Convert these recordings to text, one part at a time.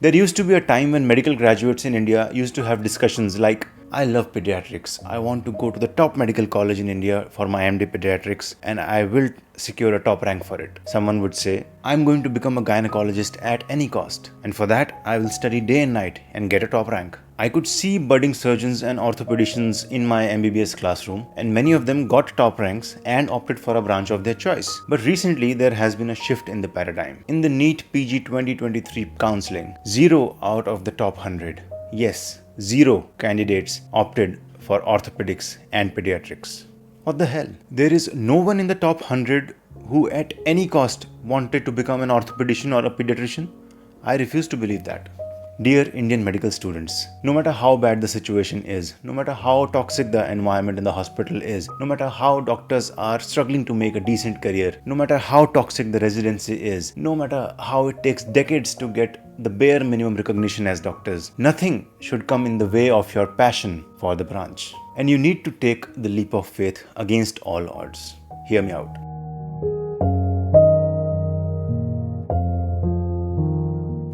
There used to be a time when medical graduates in India used to have discussions like, I love pediatrics. I want to go to the top medical college in India for my MD pediatrics and I will secure a top rank for it. Someone would say, I'm going to become a gynecologist at any cost. And for that, I will study day and night and get a top rank. I could see budding surgeons and orthopedicians in my MBBS classroom, and many of them got top ranks and opted for a branch of their choice. But recently, there has been a shift in the paradigm. In the NEET PG 2023 counselling, 0 out of the top 100, yes, 0 candidates opted for orthopedics and pediatrics. What the hell? There is no one in the top 100 who at any cost wanted to become an orthopedician or a pediatrician? I refuse to believe that. Dear Indian medical students, no matter how bad the situation is, no matter how toxic the environment in the hospital is, no matter how doctors are struggling to make a decent career, no matter how toxic the residency is, no matter how it takes decades to get the bare minimum recognition as doctors, nothing should come in the way of your passion for the branch. And you need to take the leap of faith against all odds. Hear me out.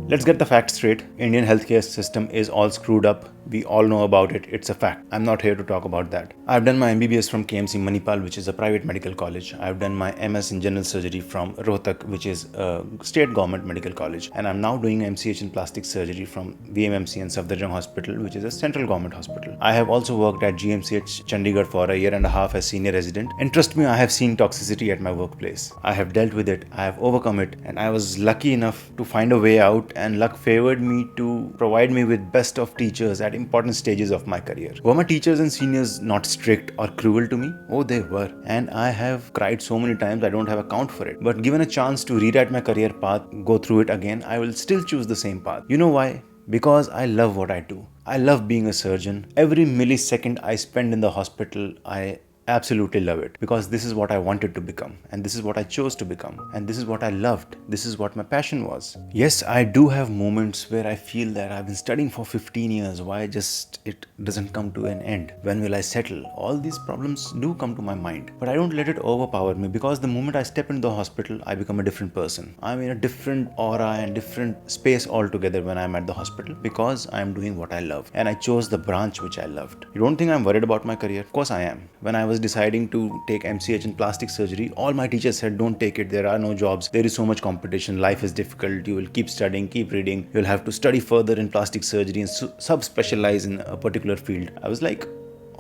Let's get the facts straight. Indian healthcare system is all screwed up. We all know about it. It's a fact. I'm not here to talk about that. I've done my MBBS from KMC Manipal, which is a private medical college. I've done my MS in general surgery from Rohtak, which is a state government medical college. And I'm now doing MCH in plastic surgery from VMMC Safdarjung Hospital, which is a central government hospital. I have also worked at GMCH Chandigarh for a year and a half as senior resident. And trust me, I have seen toxicity at my workplace. I have dealt with it. I have overcome it. And I was lucky enough to find a way out, and luck favored me to provide me with best of teachers at important stages of my career. Were my teachers and seniors not strict or cruel to me? Oh, they were. And I have cried so many times I don't have a count for it. But given a chance to rewrite my career path, go through it again, I will still choose the same path. You know why? Because I love what I do. I love being a surgeon. Every millisecond I spend in the hospital, I absolutely love it, because this is what I wanted to become, and this is what I chose to become, and this is what I loved. This is what my passion was. Yes, I do have moments where I feel that I've been studying for 15 years. Why just it doesn't come to an end? When will I settle? All these problems do come to my mind, but I don't let it overpower me, because the moment I step into the hospital, I become a different person. I'm in a different aura and different space altogether when I'm at the hospital, because I'm doing what I love, and I chose the branch which I loved. You don't think I'm worried about my career? Of course I am. When I was deciding to take MCH in plastic surgery, all my teachers said, don't take it, there are no jobs, there is so much competition, life is difficult, you will keep studying, keep reading, you'll have to study further in plastic surgery and sub-specialize in a particular field. I was like,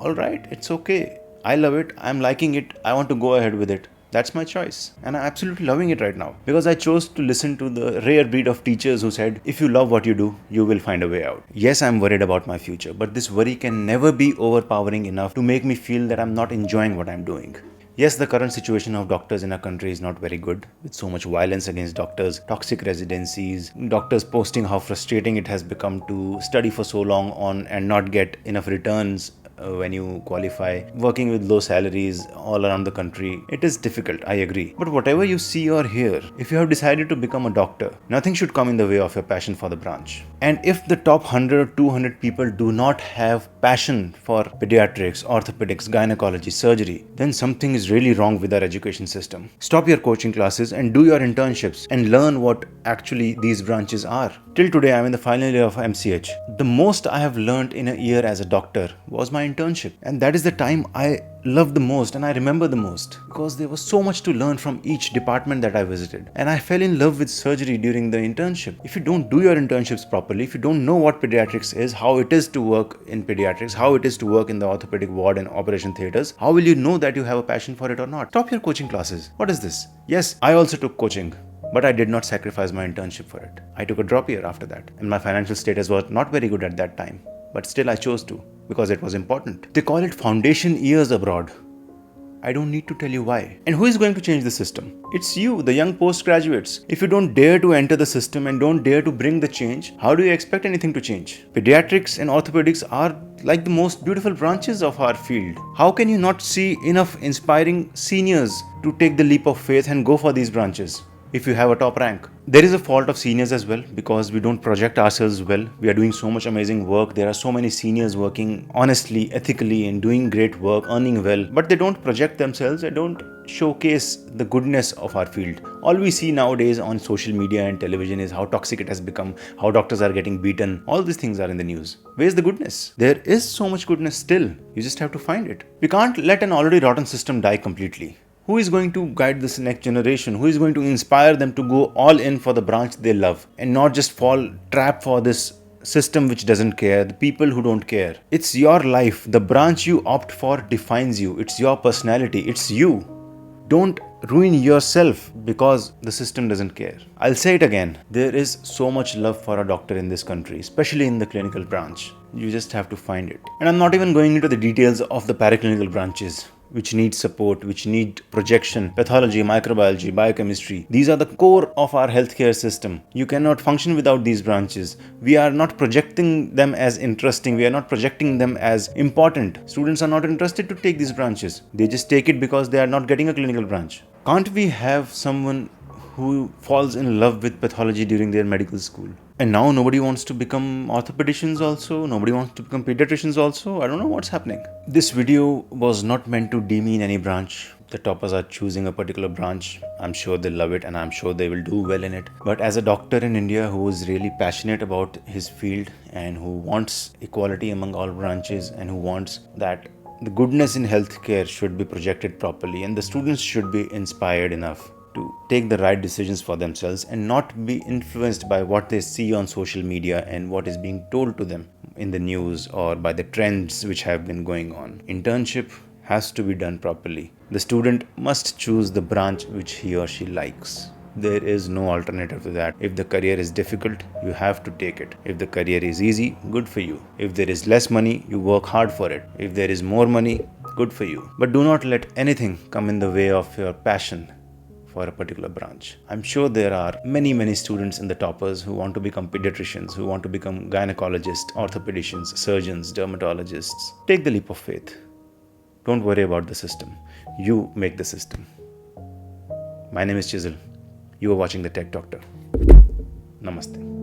alright, it's okay, I love it, I'm liking it, I want to go ahead with it. That's my choice, and I'm absolutely loving it right now, because I chose to listen to the rare breed of teachers who said, if you love what you do, you will find a way out. Yes, I'm worried about my future, but this worry can never be overpowering enough to make me feel that I'm not enjoying what I'm doing. Yes, the current situation of doctors in our country is not very good, with so much violence against doctors, toxic residencies, doctors posting how frustrating it has become to study for so long on and not get enough returns when you qualify, working with low salaries all around the country. It is difficult, I agree. But whatever you see or hear, if you have decided to become a doctor, nothing should come in the way of your passion for the branch. And if the top 100 or 200 people do not have passion for pediatrics, orthopedics, gynecology, surgery, then something is really wrong with our education system. Stop your coaching classes and do your internships and learn what actually these branches are. Till today, I'm in the final year of MCH. The most I have learned in a year as a doctor was my internship. And that is the time I loved the most and I remember the most, because there was so much to learn from each department that I visited. And I fell in love with surgery during the internship. If you don't do your internships properly, if you don't know what pediatrics is, how it is to work in pediatrics, how it is to work in the orthopedic ward and operation theaters, how will you know that you have a passion for it or not? Stop your coaching classes. What is this? Yes, I also took coaching, but I did not sacrifice my internship for it. I took a drop year after that, and my financial status was not very good at that time. But still I chose to, because it was important. They call it foundation years abroad. I don't need to tell you why. And who is going to change the system? It's you, the young postgraduates. If you don't dare to enter the system and don't dare to bring the change, how do you expect anything to change? Pediatrics and orthopedics are like the most beautiful branches of our field. How can you not see enough inspiring seniors to take the leap of faith and go for these branches? if you have a top rank. There is a fault of seniors as well, because we don't project ourselves well. We are doing so much amazing work. There are so many seniors working honestly, ethically, and doing great work, earning well, but they don't project themselves. They don't showcase the goodness of our field. All we see nowadays on social media and television is how toxic it has become, how doctors are getting beaten. All these things are in the news. Where's the goodness? There is so much goodness still. You just have to find it. We can't let an already rotten system die completely. Who is going to guide this next generation? Who is going to inspire them to go all in for the branch they love and not just fall trap for this system which doesn't care, the people who don't care? It's your life. The branch you opt for defines you. It's your personality. It's you. Don't ruin yourself because the system doesn't care. I'll say it again. There is so much love for a doctor in this country, especially in the clinical branch. You just have to find it. And I'm not even going into the details of the paraclinical branches, which need support, which need projection, pathology, microbiology, biochemistry. These are the core of our healthcare system. You cannot function without these branches. We are not projecting them as interesting. We are not projecting them as important. Students are not interested to take these branches. They just take it because they are not getting a clinical branch. Can't we have someone who falls in love with pathology during their medical school? And now nobody wants to become orthopedicians also. Nobody wants to become pediatricians also. I don't know what's happening. This video was not meant to demean any branch. The toppers are choosing a particular branch. I'm sure they love it and I'm sure they will do well in it. But as a doctor in India who is really passionate about his field and who wants equality among all branches and who wants that the goodness in healthcare should be projected properly and the students should be inspired enough to take the right decisions for themselves and not be influenced by what they see on social media and what is being told to them in the news or by the trends which have been going on. Internship has to be done properly. The student must choose the branch which he or she likes. There is no alternative to that. If the career is difficult, you have to take it. If the career is easy, good for you. If there is less money, you work hard for it. If there is more money, good for you. But do not let anything come in the way of your passion for a particular branch. I'm sure there are many students in the toppers who want to become pediatricians, who want to become gynecologists, orthopedicians, surgeons, dermatologists. Take the leap of faith. Don't worry about the system. You make the system. My name is Chisel. You are watching The Tech Doctor. Namaste.